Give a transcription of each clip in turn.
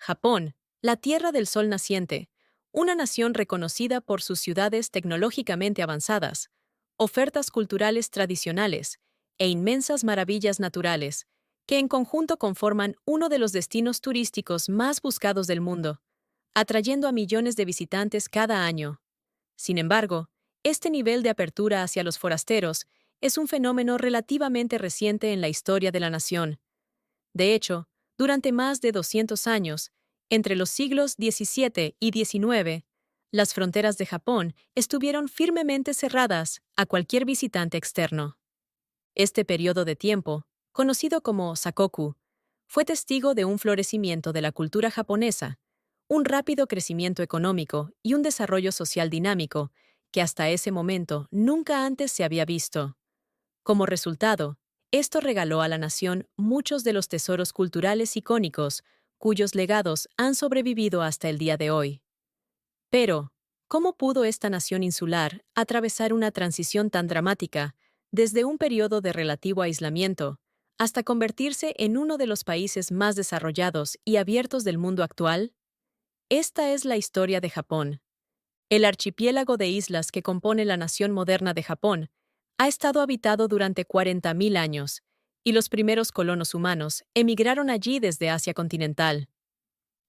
Japón, la tierra del sol naciente, una nación reconocida por sus ciudades tecnológicamente avanzadas, ofertas culturales tradicionales e inmensas maravillas naturales, que en conjunto conforman uno de los destinos turísticos más buscados del mundo, atrayendo a millones de visitantes cada año. Sin embargo, este nivel de apertura hacia los forasteros es un fenómeno relativamente reciente en la historia de la nación. De hecho, durante más de 200 años, entre los siglos XVII y XIX, las fronteras de Japón estuvieron firmemente cerradas a cualquier visitante externo. Este periodo de tiempo, conocido como Sakoku, fue testigo de un florecimiento de la cultura japonesa, un rápido crecimiento económico y un desarrollo social dinámico que hasta ese momento nunca antes se había visto. Como resultado, esto regaló a la nación muchos de los tesoros culturales icónicos cuyos legados han sobrevivido hasta el día de hoy. Pero, ¿cómo pudo esta nación insular atravesar una transición tan dramática, desde un periodo de relativo aislamiento, hasta convertirse en uno de los países más desarrollados y abiertos del mundo actual? Esta es la historia de Japón. El archipiélago de islas que compone la nación moderna de Japón ha estado habitado durante 40.000 años, y los primeros colonos humanos emigraron allí desde Asia continental.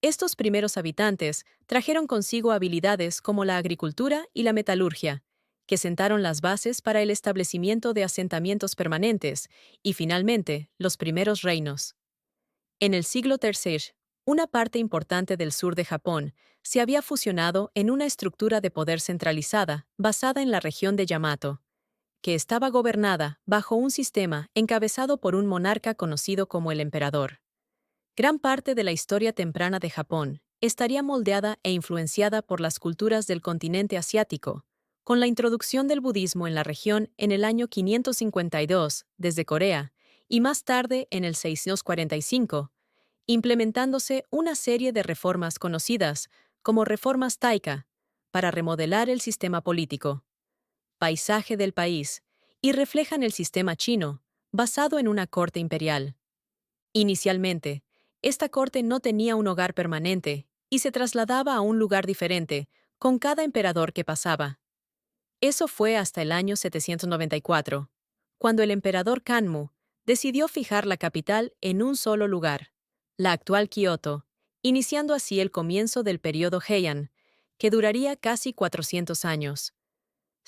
Estos primeros habitantes trajeron consigo habilidades como la agricultura y la metalurgia, que sentaron las bases para el establecimiento de asentamientos permanentes y, finalmente, los primeros reinos. En el siglo III, una parte importante del sur de Japón se había fusionado en una estructura de poder centralizada basada en la región de Yamato, que estaba gobernada bajo un sistema encabezado por un monarca conocido como el emperador. Gran parte de la historia temprana de Japón estaría moldeada e influenciada por las culturas del continente asiático, con la introducción del budismo en la región en el año 552 desde Corea y más tarde en el 645, implementándose una serie de reformas conocidas como reformas Taika para remodelar el sistema político, paisaje del país y reflejan el sistema chino, basado en una corte imperial. Inicialmente, esta corte no tenía un hogar permanente y se trasladaba a un lugar diferente con cada emperador que pasaba. Eso fue hasta el año 794, cuando el emperador Kanmu decidió fijar la capital en un solo lugar, la actual Kioto, iniciando así el comienzo del período Heian, que duraría casi 400 años.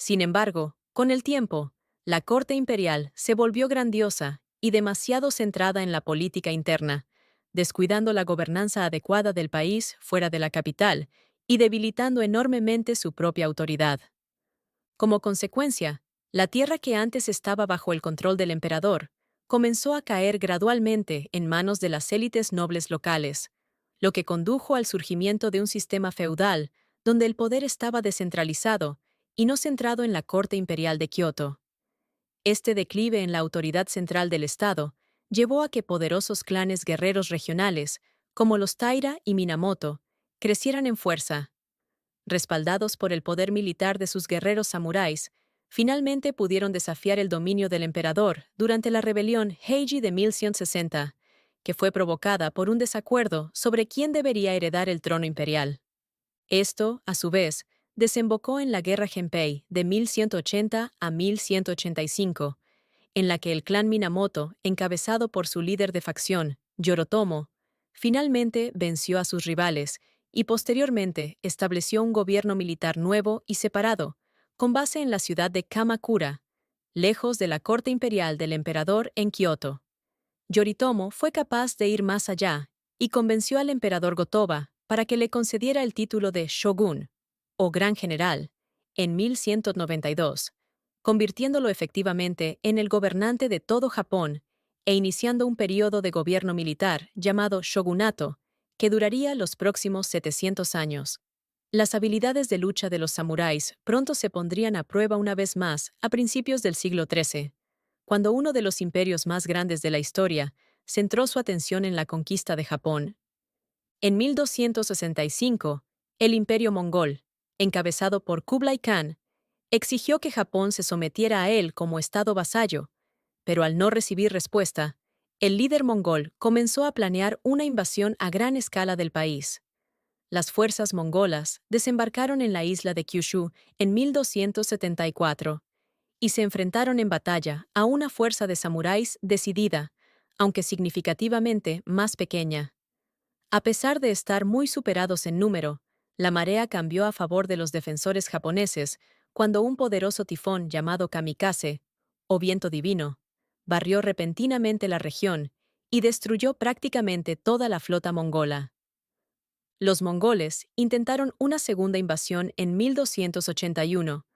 Sin embargo, con el tiempo, la corte imperial se volvió grandiosa y demasiado centrada en la política interna, descuidando la gobernanza adecuada del país fuera de la capital y debilitando enormemente su propia autoridad. Como consecuencia, la tierra que antes estaba bajo el control del emperador comenzó a caer gradualmente en manos de las élites nobles locales, lo que condujo al surgimiento de un sistema feudal donde el poder estaba descentralizado y no centrado en la corte imperial de Kioto. Este declive en la autoridad central del Estado llevó a que poderosos clanes guerreros regionales, como los Taira y Minamoto, crecieran en fuerza. Respaldados por el poder militar de sus guerreros samuráis, finalmente pudieron desafiar el dominio del emperador durante la rebelión Heiji de 1160, que fue provocada por un desacuerdo sobre quién debería heredar el trono imperial. Esto, a su vez, desembocó en la Guerra Genpei de 1180 a 1185, en la que el clan Minamoto, encabezado por su líder de facción, Yoritomo, finalmente venció a sus rivales y posteriormente estableció un gobierno militar nuevo y separado, con base en la ciudad de Kamakura, lejos de la corte imperial del emperador en Kioto. Yoritomo fue capaz de ir más allá y convenció al emperador Gotoba para que le concediera el título de shogun, o gran general, en 1192, convirtiéndolo efectivamente en el gobernante de todo Japón e iniciando un período de gobierno militar llamado shogunato, que duraría los próximos 700 años. Las habilidades de lucha de los samuráis pronto se pondrían a prueba una vez más a principios del siglo XIII, cuando uno de los imperios más grandes de la historia centró su atención en la conquista de Japón. En 1265, el Imperio Mongol, encabezado por Kublai Khan, exigió que Japón se sometiera a él como estado vasallo, pero al no recibir respuesta, El líder mongol comenzó a planear una invasión a gran escala del país. Las fuerzas mongolas desembarcaron en la isla de Kyushu en 1274 y se enfrentaron en batalla a una fuerza de samuráis decidida, aunque significativamente más pequeña. A pesar de estar muy superados en número, la marea cambió a favor de los defensores japoneses cuando un poderoso tifón llamado kamikaze, o viento divino, barrió repentinamente la región y destruyó prácticamente toda la flota mongola. Los mongoles intentaron una segunda invasión en 1281,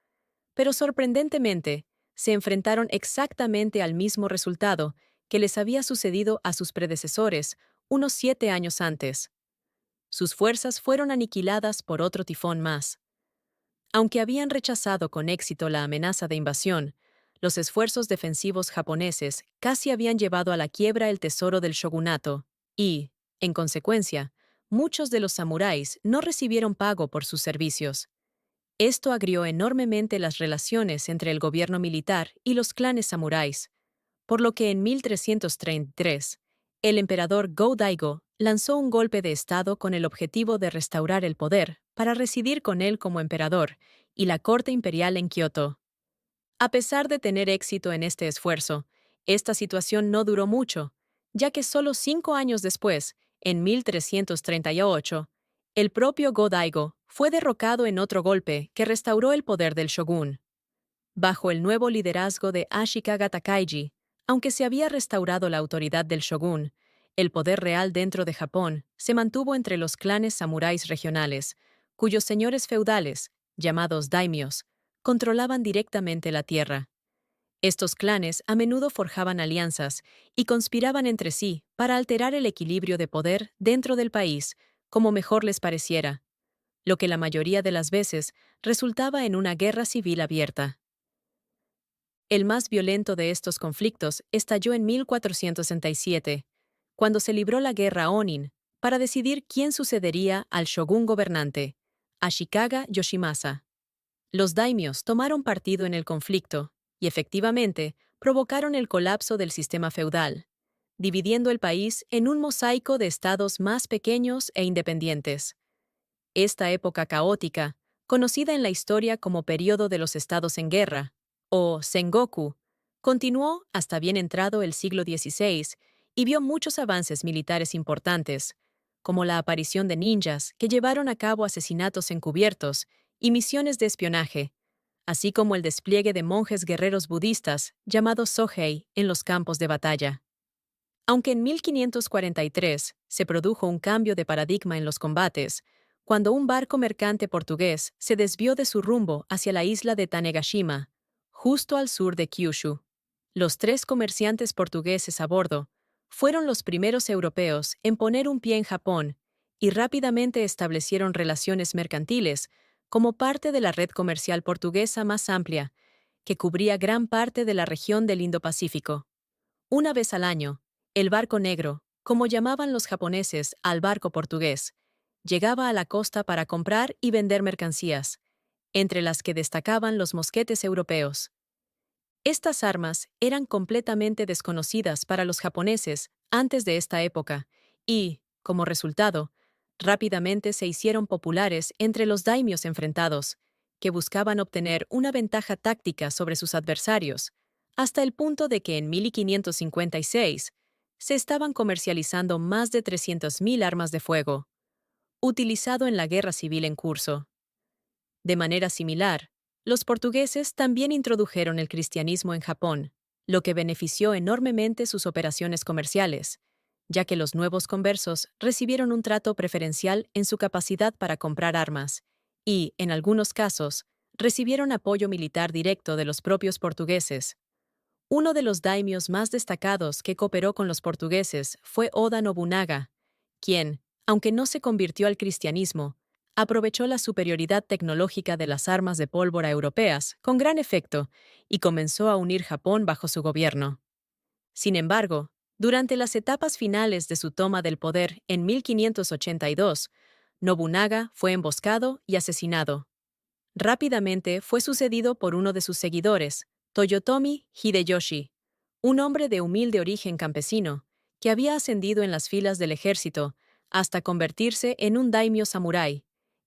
pero sorprendentemente, se enfrentaron exactamente al mismo resultado que les había sucedido a sus predecesores unos 7 años antes. Sus fuerzas fueron aniquiladas por otro tifón más. Aunque habían rechazado con éxito la amenaza de invasión, los esfuerzos defensivos japoneses casi habían llevado a la quiebra el tesoro del shogunato y, en consecuencia, muchos de los samuráis no recibieron pago por sus servicios. Esto agrió enormemente las relaciones entre el gobierno militar y los clanes samuráis, por lo que en 1333, el emperador Go-Daigo lanzó un golpe de estado con el objetivo de restaurar el poder para residir con él como emperador y la corte imperial en Kioto. A pesar de tener éxito en este esfuerzo, esta situación no duró mucho, ya que solo 5 años después, en 1338, el propio Go-Daigo fue derrocado en otro golpe que restauró el poder del shogun. Bajo el nuevo liderazgo de Ashikaga Takaichi, aunque se había restaurado la autoridad del shogun, el poder real dentro de Japón se mantuvo entre los clanes samuráis regionales, cuyos señores feudales, llamados daimios, controlaban directamente la tierra. Estos clanes a menudo forjaban alianzas y conspiraban entre sí para alterar el equilibrio de poder dentro del país, como mejor les pareciera, lo que la mayoría de las veces resultaba en una guerra civil abierta. El más violento de estos conflictos estalló en 1467, cuando se libró la guerra Onin para decidir quién sucedería al shogun gobernante, Ashikaga Yoshimasa. Los daimios tomaron partido en el conflicto y efectivamente provocaron el colapso del sistema feudal, dividiendo el país en un mosaico de estados más pequeños e independientes. Esta época caótica, conocida en la historia como Período de los Estados en Guerra, o Sengoku, continuó hasta bien entrado el siglo XVI y vio muchos avances militares importantes, como la aparición de ninjas que llevaron a cabo asesinatos encubiertos y misiones de espionaje, así como el despliegue de monjes guerreros budistas llamados Sohei en los campos de batalla. Aunque en 1543 se produjo un cambio de paradigma en los combates, cuando un barco mercante portugués se desvió de su rumbo hacia la isla de Tanegashima, justo al sur de Kyushu. Los 3 comerciantes portugueses a bordo fueron los primeros europeos en poner un pie en Japón y rápidamente establecieron relaciones mercantiles como parte de la red comercial portuguesa más amplia, que cubría gran parte de la región del Indo-Pacífico. Una vez al año, el barco negro, como llamaban los japoneses al barco portugués, llegaba a la costa para comprar y vender mercancías, entre las que destacaban los mosquetes europeos. Estas armas eran completamente desconocidas para los japoneses antes de esta época y, como resultado, rápidamente se hicieron populares entre los daimios enfrentados, que buscaban obtener una ventaja táctica sobre sus adversarios, hasta el punto de que en 1556 se estaban comercializando más de 300.000 armas de fuego, utilizado en la guerra civil en curso. De manera similar, los portugueses también introdujeron el cristianismo en Japón, lo que benefició enormemente sus operaciones comerciales, ya que los nuevos conversos recibieron un trato preferencial en su capacidad para comprar armas y, en algunos casos, recibieron apoyo militar directo de los propios portugueses. Uno de los daimios más destacados que cooperó con los portugueses fue Oda Nobunaga, quien, aunque no se convirtió al cristianismo, aprovechó la superioridad tecnológica de las armas de pólvora europeas con gran efecto y comenzó a unir Japón bajo su gobierno. Sin embargo, durante las etapas finales de su toma del poder en 1582, Nobunaga fue emboscado y asesinado. Rápidamente fue sucedido por uno de sus seguidores, Toyotomi Hideyoshi, un hombre de humilde origen campesino, que había ascendido en las filas del ejército hasta convertirse en un daimyo samurái,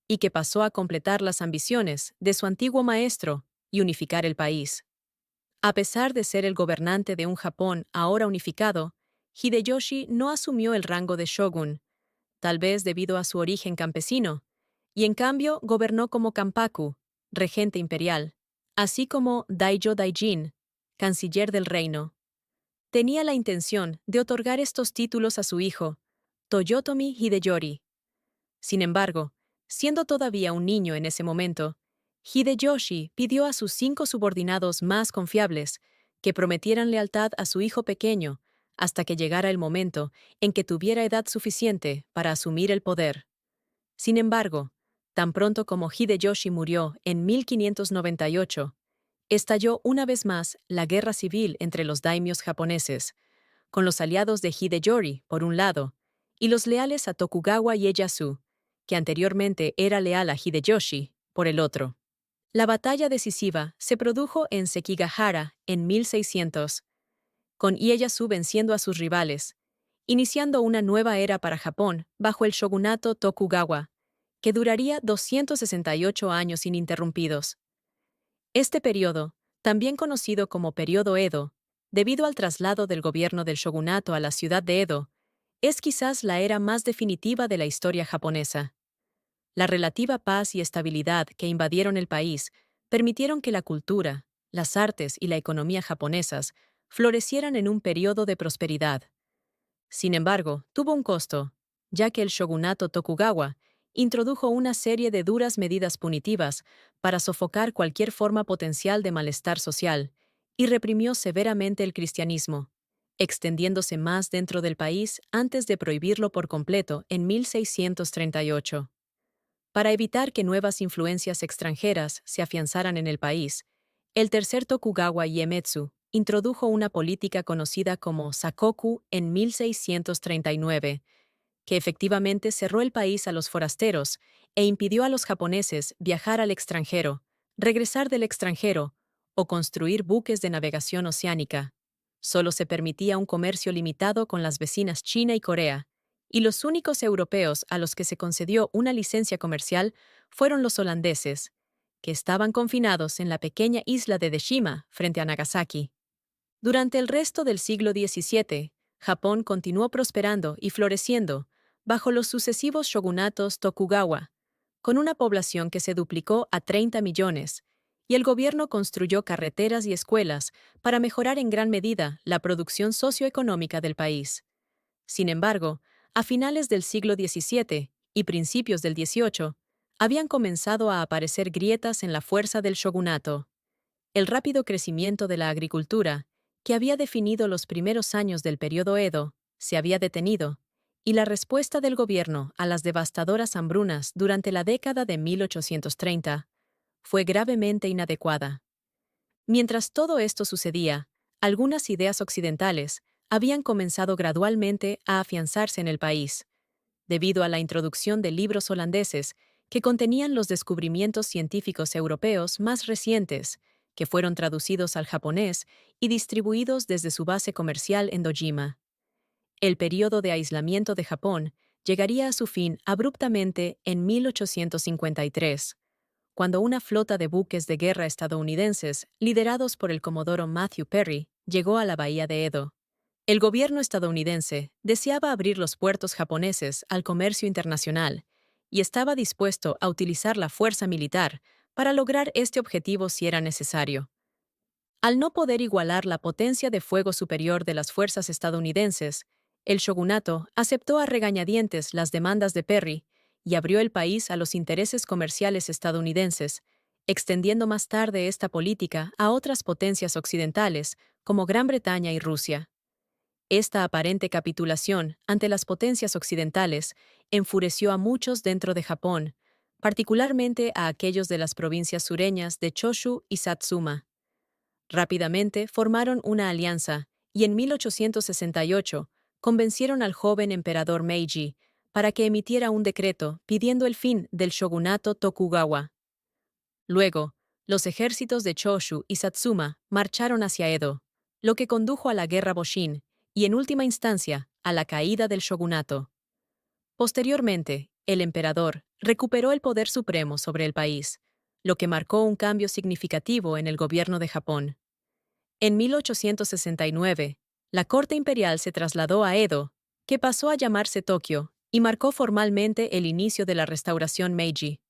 y que pasó a completar las ambiciones de su antiguo maestro y unificar el país. A pesar de ser el gobernante de un Japón ahora unificado, Hideyoshi no asumió el rango de shogun, tal vez debido a su origen campesino, y en cambio gobernó como Kanpaku, regente imperial, así como Daijo Daijin, canciller del reino. Tenía la intención de otorgar estos títulos a su hijo, Toyotomi Hideyori. Sin embargo, siendo todavía un niño en ese momento, Hideyoshi pidió a sus 5 subordinados más confiables que prometieran lealtad a su hijo pequeño hasta que llegara el momento en que tuviera edad suficiente para asumir el poder. Sin embargo, tan pronto como Hideyoshi murió en 1598, estalló una vez más la guerra civil entre los daimios japoneses, con los aliados de Hideyori, por un lado, y los leales a Tokugawa Ieyasu, que anteriormente era leal a Hideyoshi, por el otro. La batalla decisiva se produjo en Sekigahara en 1600, con Ieyasu venciendo a sus rivales, iniciando una nueva era para Japón bajo el shogunato Tokugawa, que duraría 268 años ininterrumpidos. Este periodo, también conocido como periodo Edo, debido al traslado del gobierno del shogunato a la ciudad de Edo, es quizás la era más definitiva de la historia japonesa. La relativa paz y estabilidad que invadieron el país permitieron que la cultura, las artes y la economía japonesas florecieran en un periodo de prosperidad. Sin embargo, tuvo un costo, ya que el shogunato Tokugawa introdujo una serie de duras medidas punitivas para sofocar cualquier forma potencial de malestar social y reprimió severamente el cristianismo, extendiéndose más dentro del país antes de prohibirlo por completo en 1638. Para evitar que nuevas influencias extranjeras se afianzaran en el país, el tercer Tokugawa Iemitsu introdujo una política conocida como Sakoku en 1639, que efectivamente cerró el país a los forasteros e impidió a los japoneses viajar al extranjero, regresar del extranjero o construir buques de navegación oceánica. Solo se permitía un comercio limitado con las vecinas China y Corea, y los únicos europeos a los que se concedió una licencia comercial fueron los holandeses, que estaban confinados en la pequeña isla de Deshima frente a Nagasaki. Durante el resto del siglo XVII, Japón continuó prosperando y floreciendo bajo los sucesivos shogunatos Tokugawa, con una población que se duplicó a 30 millones, y el gobierno construyó carreteras y escuelas para mejorar en gran medida la producción socioeconómica del país. Sin embargo, a finales del siglo XVII y principios del XVIII, habían comenzado a aparecer grietas en la fuerza del shogunato. El rápido crecimiento de la agricultura, que había definido los primeros años del periodo Edo, se había detenido, y la respuesta del gobierno a las devastadoras hambrunas durante la década de 1830 fue gravemente inadecuada. Mientras todo esto sucedía, algunas ideas occidentales habían comenzado gradualmente a afianzarse en el país, debido a la introducción de libros holandeses que contenían los descubrimientos científicos europeos más recientes, que fueron traducidos al japonés y distribuidos desde su base comercial en Dojima. El período de aislamiento de Japón llegaría a su fin abruptamente en 1853, cuando una flota de buques de guerra estadounidenses, liderados por el comodoro Matthew Perry, llegó a la bahía de Edo. El gobierno estadounidense deseaba abrir los puertos japoneses al comercio internacional y estaba dispuesto a utilizar la fuerza militar para lograr este objetivo si era necesario. Al no poder igualar la potencia de fuego superior de las fuerzas estadounidenses, el shogunato aceptó a regañadientes las demandas de Perry y abrió el país a los intereses comerciales estadounidenses, extendiendo más tarde esta política a otras potencias occidentales como Gran Bretaña y Rusia. Esta aparente capitulación ante las potencias occidentales enfureció a muchos dentro de Japón, particularmente a aquellos de las provincias sureñas de Choshu y Satsuma. Rápidamente formaron una alianza y en 1868 convencieron al joven emperador Meiji para que emitiera un decreto pidiendo el fin del shogunato Tokugawa. Luego, los ejércitos de Choshu y Satsuma marcharon hacia Edo, lo que condujo a la Guerra Boshin y, en última instancia, a la caída del shogunato. Posteriormente, el emperador recuperó el poder supremo sobre el país, lo que marcó un cambio significativo en el gobierno de Japón. En 1869, la corte imperial se trasladó a Edo, que pasó a llamarse Tokio, y marcó formalmente el inicio de la restauración Meiji.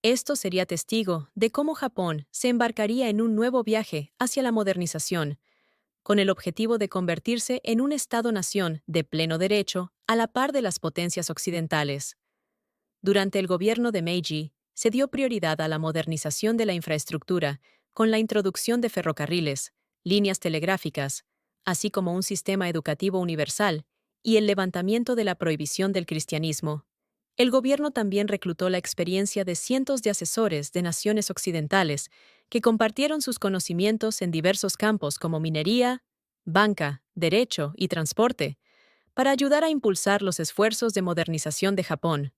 Esto sería testigo de cómo Japón se embarcaría en un nuevo viaje hacia la modernización, con el objetivo de convertirse en un Estado-nación de pleno derecho a la par de las potencias occidentales. Durante el gobierno de Meiji, se dio prioridad a la modernización de la infraestructura, con la introducción de ferrocarriles, líneas telegráficas, así como un sistema educativo universal, y el levantamiento de la prohibición del cristianismo. El gobierno también reclutó la experiencia de cientos de asesores de naciones occidentales que compartieron sus conocimientos en diversos campos como minería, banca, derecho y transporte, para ayudar a impulsar los esfuerzos de modernización de Japón.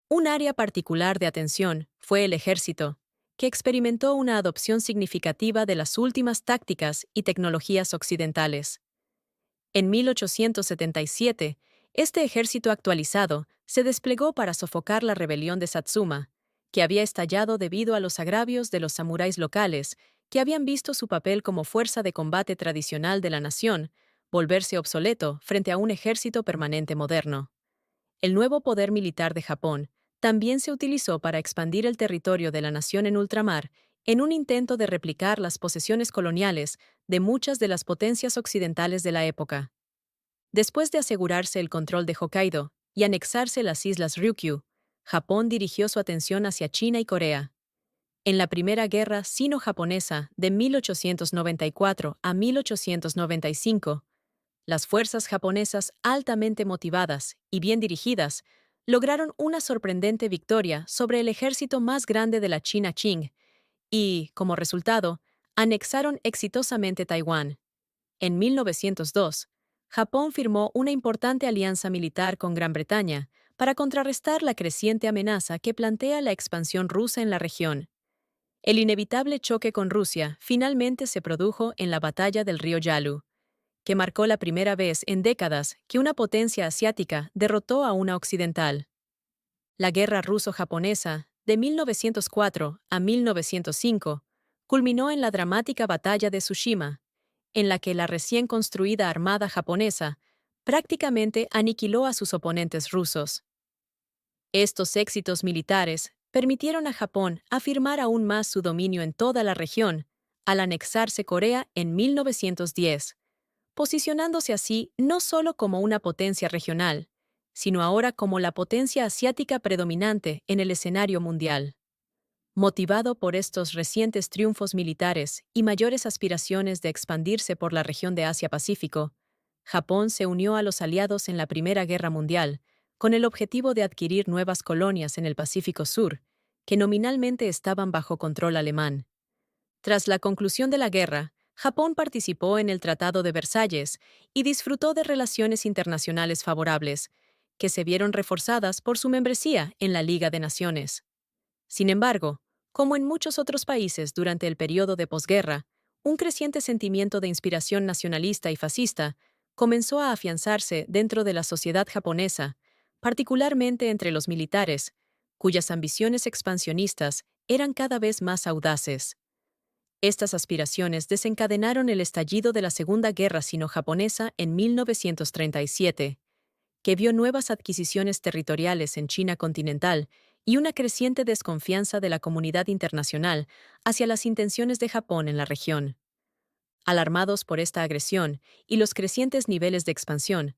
Un área particular de atención fue el ejército, que experimentó una adopción significativa de las últimas tácticas y tecnologías occidentales. En 1877, este ejército actualizado se desplegó para sofocar la rebelión de Satsuma, que había estallado debido a los agravios de los samuráis locales, que habían visto su papel como fuerza de combate tradicional de la nación volverse obsoleto frente a un ejército permanente moderno. El nuevo poder militar de Japón también se utilizó para expandir el territorio de la nación en ultramar en un intento de replicar las posesiones coloniales de muchas de las potencias occidentales de la época. Después de asegurarse el control de Hokkaido y anexarse las islas Ryukyu, Japón dirigió su atención hacia China y Corea. En la Primera Guerra Sino-Japonesa de 1894 a 1895, las fuerzas japonesas altamente motivadas y bien dirigidas lograron una sorprendente victoria sobre el ejército más grande de la China Qing y, como resultado, anexaron exitosamente Taiwán. En 1902, Japón firmó una importante alianza militar con Gran Bretaña para contrarrestar la creciente amenaza que plantea la expansión rusa en la región. El inevitable choque con Rusia finalmente se produjo en la batalla del río Yalu, que marcó la primera vez en décadas que una potencia asiática derrotó a una occidental. La Guerra Ruso-Japonesa, de 1904 a 1905, culminó en la dramática Batalla de Tsushima, en la que la recién construida armada japonesa prácticamente aniquiló a sus oponentes rusos. Estos éxitos militares permitieron a Japón afirmar aún más su dominio en toda la región, al anexarse Corea en 1910, posicionándose así no solo como una potencia regional, sino ahora como la potencia asiática predominante en el escenario mundial. Motivado por estos recientes triunfos militares y mayores aspiraciones de expandirse por la región de Asia-Pacífico, Japón se unió a los aliados en la Primera Guerra Mundial con el objetivo de adquirir nuevas colonias en el Pacífico Sur, que nominalmente estaban bajo control alemán. Tras la conclusión de la guerra, Japón participó en el Tratado de Versalles y disfrutó de relaciones internacionales favorables, que se vieron reforzadas por su membresía en la Liga de Naciones. Sin embargo, como en muchos otros países durante el periodo de posguerra, un creciente sentimiento de inspiración nacionalista y fascista comenzó a afianzarse dentro de la sociedad japonesa, particularmente entre los militares, cuyas ambiciones expansionistas eran cada vez más audaces. Estas aspiraciones desencadenaron el estallido de la Segunda Guerra Sino-Japonesa en 1937, que vio nuevas adquisiciones territoriales en China continental y una creciente desconfianza de la comunidad internacional hacia las intenciones de Japón en la región. Alarmados por esta agresión y los crecientes niveles de expansión,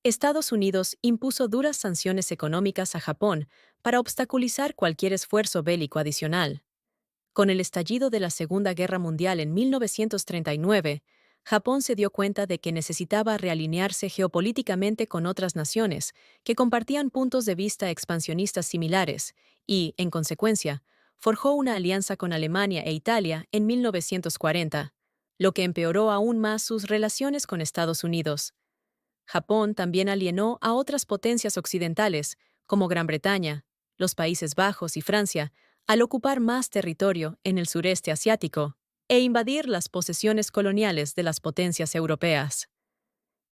Estados Unidos impuso duras sanciones económicas a Japón para obstaculizar cualquier esfuerzo bélico adicional. Con el estallido de la Segunda Guerra Mundial en 1939, Japón se dio cuenta de que necesitaba realinearse geopolíticamente con otras naciones que compartían puntos de vista expansionistas similares y, en consecuencia, forjó una alianza con Alemania e Italia en 1940, lo que empeoró aún más sus relaciones con Estados Unidos. Japón también alienó a otras potencias occidentales, como Gran Bretaña, los Países Bajos y Francia, al ocupar más territorio en el sureste asiático e invadir las posesiones coloniales de las potencias europeas.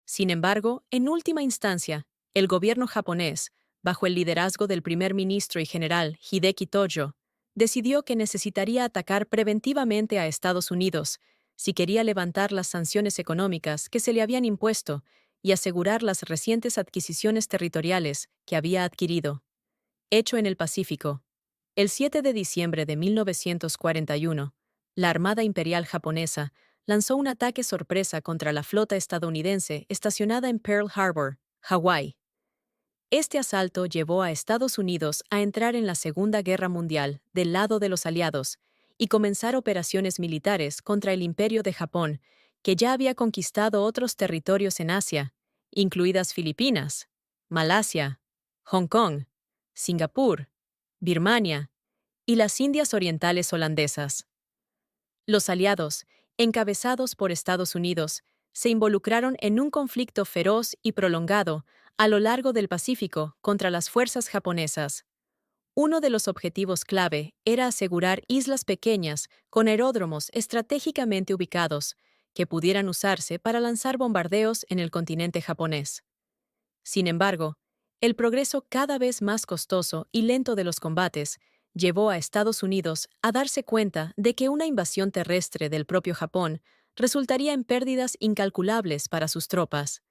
Sin embargo, en última instancia, el gobierno japonés, bajo el liderazgo del primer ministro y general Hideki Tojo, decidió que necesitaría atacar preventivamente a Estados Unidos si quería levantar las sanciones económicas que se le habían impuesto y asegurar las recientes adquisiciones territoriales que había adquirido. Hecho en el Pacífico. El 7 de diciembre de 1941, la Armada Imperial japonesa lanzó un ataque sorpresa contra la flota estadounidense estacionada en Pearl Harbor, Hawái. Este asalto llevó a Estados Unidos a entrar en la Segunda Guerra Mundial del lado de los aliados y comenzar operaciones militares contra el Imperio de Japón, que ya había conquistado otros territorios en Asia, incluidas Filipinas, Malasia, Hong Kong, Singapur, Birmania y las Indias Orientales holandesas. Los aliados, encabezados por Estados Unidos, se involucraron en un conflicto feroz y prolongado a lo largo del Pacífico contra las fuerzas japonesas. Uno de los objetivos clave era asegurar islas pequeñas con aeródromos estratégicamente ubicados que pudieran usarse para lanzar bombardeos en el continente japonés. Sin embargo, el progreso cada vez más costoso y lento de los combates llevó a Estados Unidos a darse cuenta de que una invasión terrestre del propio Japón resultaría en pérdidas incalculables para sus tropas.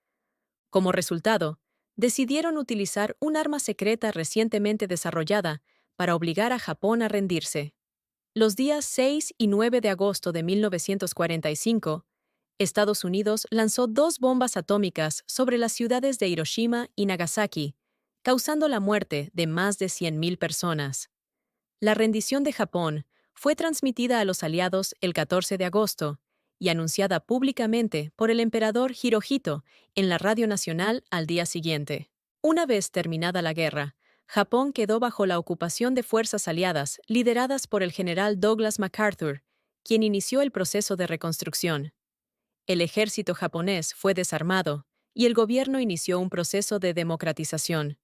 Como resultado, decidieron utilizar un arma secreta recientemente desarrollada para obligar a Japón a rendirse. Los días 6 y 9 de agosto de 1945, Estados Unidos lanzó dos bombas atómicas sobre las ciudades de Hiroshima y Nagasaki, causando la muerte de más de 100.000 personas. La rendición de Japón fue transmitida a los aliados el 14 de agosto y anunciada públicamente por el emperador Hirohito en la Radio Nacional al día siguiente. Una vez terminada la guerra, Japón quedó bajo la ocupación de fuerzas aliadas lideradas por el general Douglas MacArthur, quien inició el proceso de reconstrucción. El ejército japonés fue desarmado y el gobierno inició un proceso de democratización.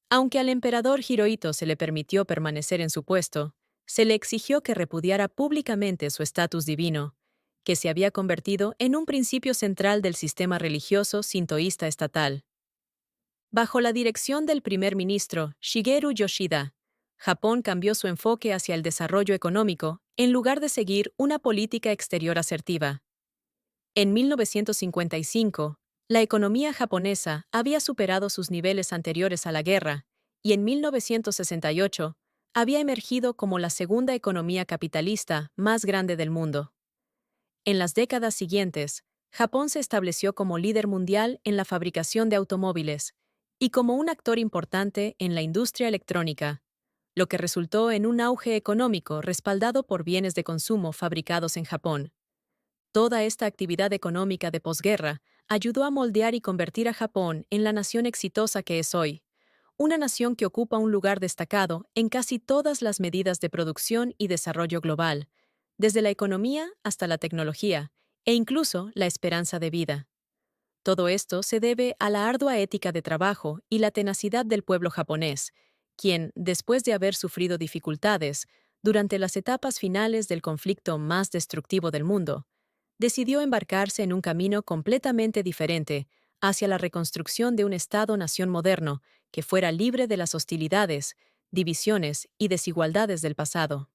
Aunque al emperador Hirohito se le permitió permanecer en su puesto, se le exigió que repudiara públicamente su estatus divino, que se había convertido en un principio central del sistema religioso sintoísta estatal. Bajo la dirección del primer ministro Shigeru Yoshida, Japón cambió su enfoque hacia el desarrollo económico en lugar de seguir una política exterior asertiva. En 1955, la economía japonesa había superado sus niveles anteriores a la guerra y en 1968 había emergido como la segunda economía capitalista más grande del mundo. En las décadas siguientes, Japón se estableció como líder mundial en la fabricación de automóviles y como un actor importante en la industria electrónica, lo que resultó en un auge económico respaldado por bienes de consumo fabricados en Japón. Toda esta actividad económica de posguerra ayudó a moldear y convertir a Japón en la nación exitosa que es hoy, una nación que ocupa un lugar destacado en casi todas las medidas de producción y desarrollo global, desde la economía hasta la tecnología, e incluso la esperanza de vida. Todo esto se debe a la ardua ética de trabajo y la tenacidad del pueblo japonés, quien, después de haber sufrido dificultades durante las etapas finales del conflicto más destructivo del mundo, decidió embarcarse en un camino completamente diferente hacia la reconstrucción de un Estado-nación moderno que fuera libre de las hostilidades, divisiones y desigualdades del pasado.